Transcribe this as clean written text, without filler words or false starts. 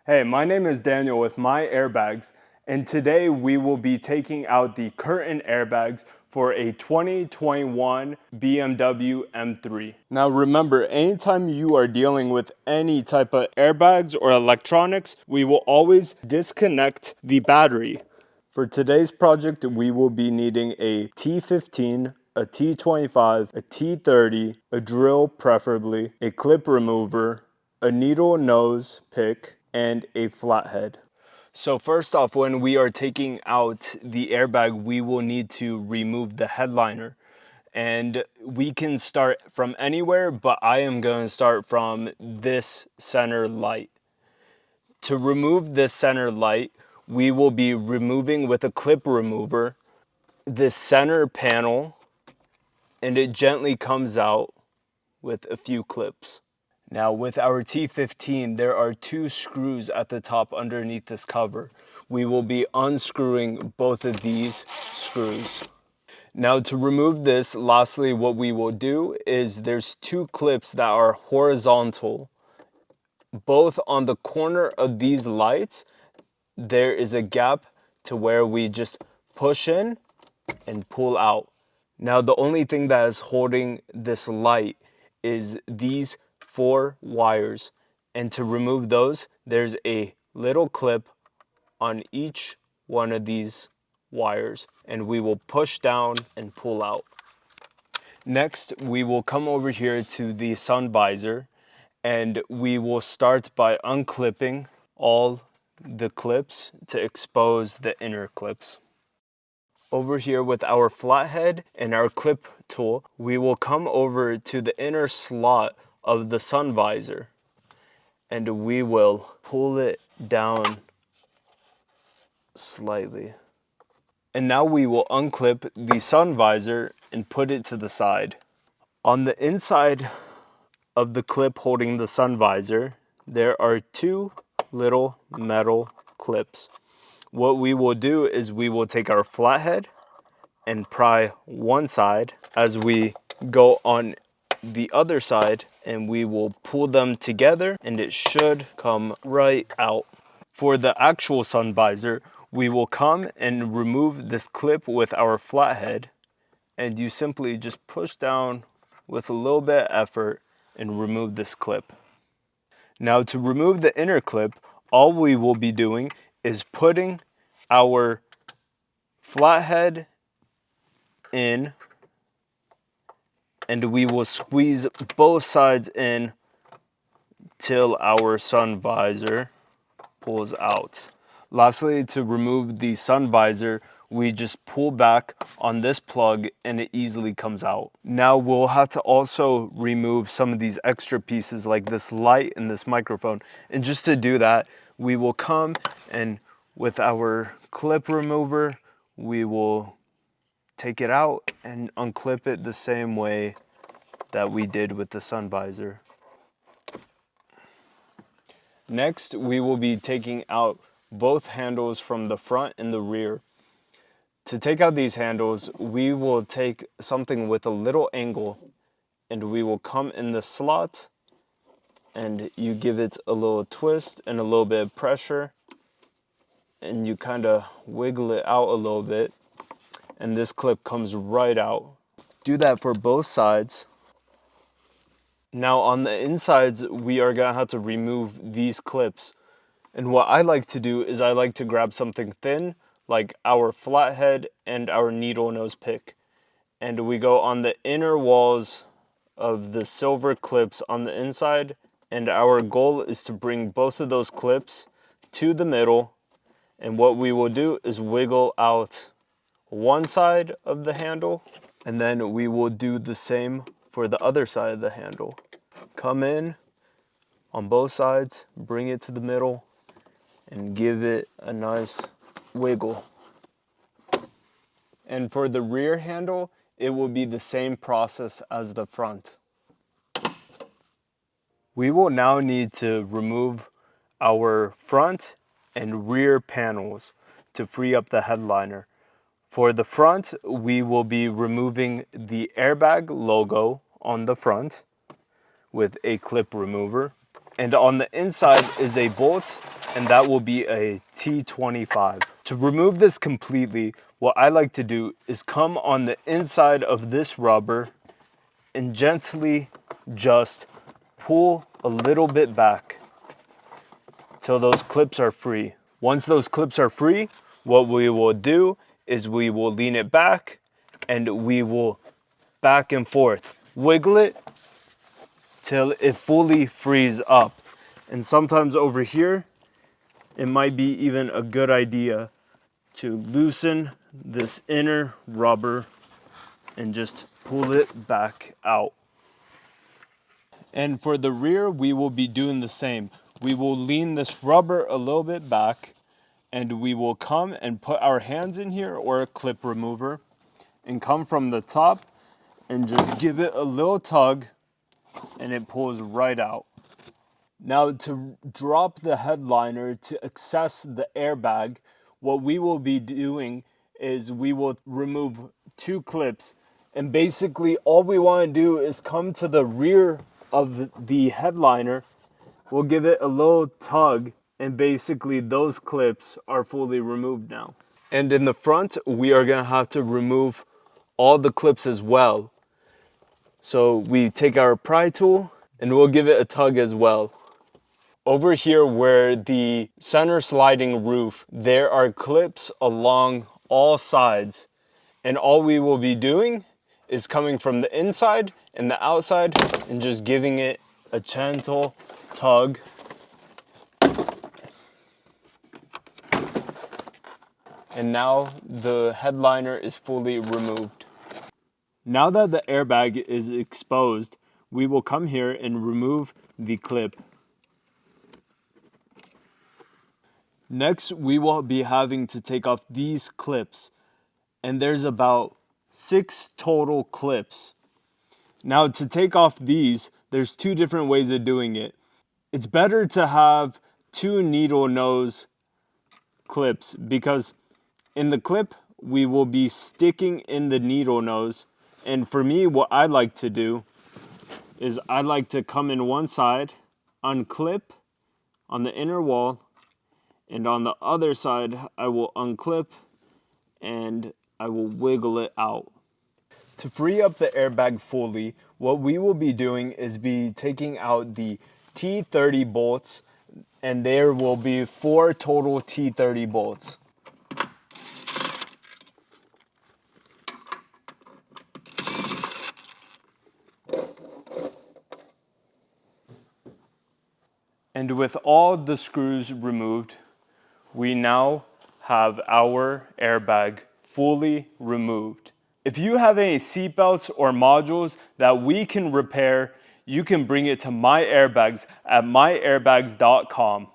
Hey, my name is Daniel with MyAirBags, and today we will be taking out the curtain airbags for a 2021 BMW M3. Now remember, anytime you are dealing with any type of airbags or electronics, we will always disconnect the battery. For today's project, we will be needing a T15, a T25, a T30, a drill preferably, a clip remover, a needle nose pick, and a flathead. So first off, when we are taking out the airbag, we will need to remove the headliner. And we can start from anywhere, but I am going to start from this center light. To remove this center light, we will be removing with a clip remover this center panel, and it gently comes out with a few clips. Now with our T15, there are two screws at the top underneath this cover. We will be unscrewing both of these screws. Now to remove this, lastly, what we will do is there's two clips that are horizontal. Both on the corner of these lights, there is a gap to where we just push in and pull out. Now the only thing that is holding this light is these four wires, and to remove those, there's a little clip on each one of these wires, and we will push down and pull out. Next, we will come over here to the sun visor, and we will start by unclipping all the clips to expose the inner clips. Over here with our flathead and our clip tool, we will come over to the inner slot of the sun visor, and we will pull it down slightly. And now we will unclip the sun visor and put it to the side. On the inside of the clip holding the sun visor, there are two little metal clips. What we will do is we will take our flathead and pry one side as we go on the other side, and we will pull them together and it should come right out. For the actual sun visor, we will come and remove this clip with our flathead, and you simply just push down with a little bit of effort and remove this clip. Now to remove the inner clip, all we will be doing is putting our flathead in, and we will squeeze both sides in till our sun visor pulls out. Lastly, to remove the sun visor, we just pull back on this plug and it easily comes out. Now we'll have to also remove some of these extra pieces like this light and this microphone. And just to do that, we will come and with our clip remover, we will take it out and unclip it the same way that we did with the sun visor. Next, we will be taking out both handles from the front and the rear. To take out these handles, we will take something with a little angle and we will come in the slot and you give it a little twist and a little bit of pressure and you kind of wiggle it out a little bit, and this clip comes right out. Do that for both sides. Now on the insides, we are gonna have to remove these clips. And what I like to do is I like to grab something thin, like our flathead and our needle nose pick. And we go on the inner walls of the silver clips on the inside. And our goal is to bring both of those clips to the middle. And what we will do is wiggle out one side of the handle, and then we will do the same for the other side of the handle. Come in on both sides, bring it to the middle, and give it a nice wiggle. And for the rear handle, it will be the same process as the front. We will now need to remove our front and rear panels to free up the headliner. For the front, we will be removing the airbag logo on the front with a clip remover. and on the inside is a bolt, and that will be a T25. To remove this completely, what I like to do is come on the inside of this rubber and gently just pull a little bit back till those clips are free. Once those clips are free, what we will do is we will lean it back and we will back and forth wiggle it till it fully frees up. And sometimes over here, it might be even a good idea to loosen this inner rubber and just pull it back out. And for the rear, we will be doing the same. We will lean this rubber a little bit back, and we will come and put our hands in here or a clip remover and come from the top and just give it a little tug, and it pulls right out. Now to drop the headliner to access the airbag, what we will be doing is we will remove 2 clips, and basically all we want to do is come to the rear of the headliner. We'll give it a little tug, and basically those clips are fully removed now. And in the front, we are going to have to remove all the clips as well. So we take our pry tool and we'll give it a tug as well. Over here where the center sliding roof, there are clips along all sides. And all we will be doing is coming from the inside and the outside and just giving it a gentle tug. And now the headliner is fully removed. Now that the airbag is exposed, we will come here and remove the clip. Next, we will be having to take off these clips, and there's about 6 total clips. Now to take off these, there's 2 different ways of doing it. It's better to have 2 needle nose clips because in the clip, we will be sticking in the needle nose. And for me, what I like to do is I like to come in one side, unclip on the inner wall, and on the other side, I will unclip and I will wiggle it out. To free up the airbag fully, what we will be doing is be taking out the T30 bolts, and there will be 4 total T30 bolts. And with all the screws removed, we now have our airbag fully removed. If you have any seatbelts or modules that we can repair, you can bring it to MyAirBags at myairbags.com.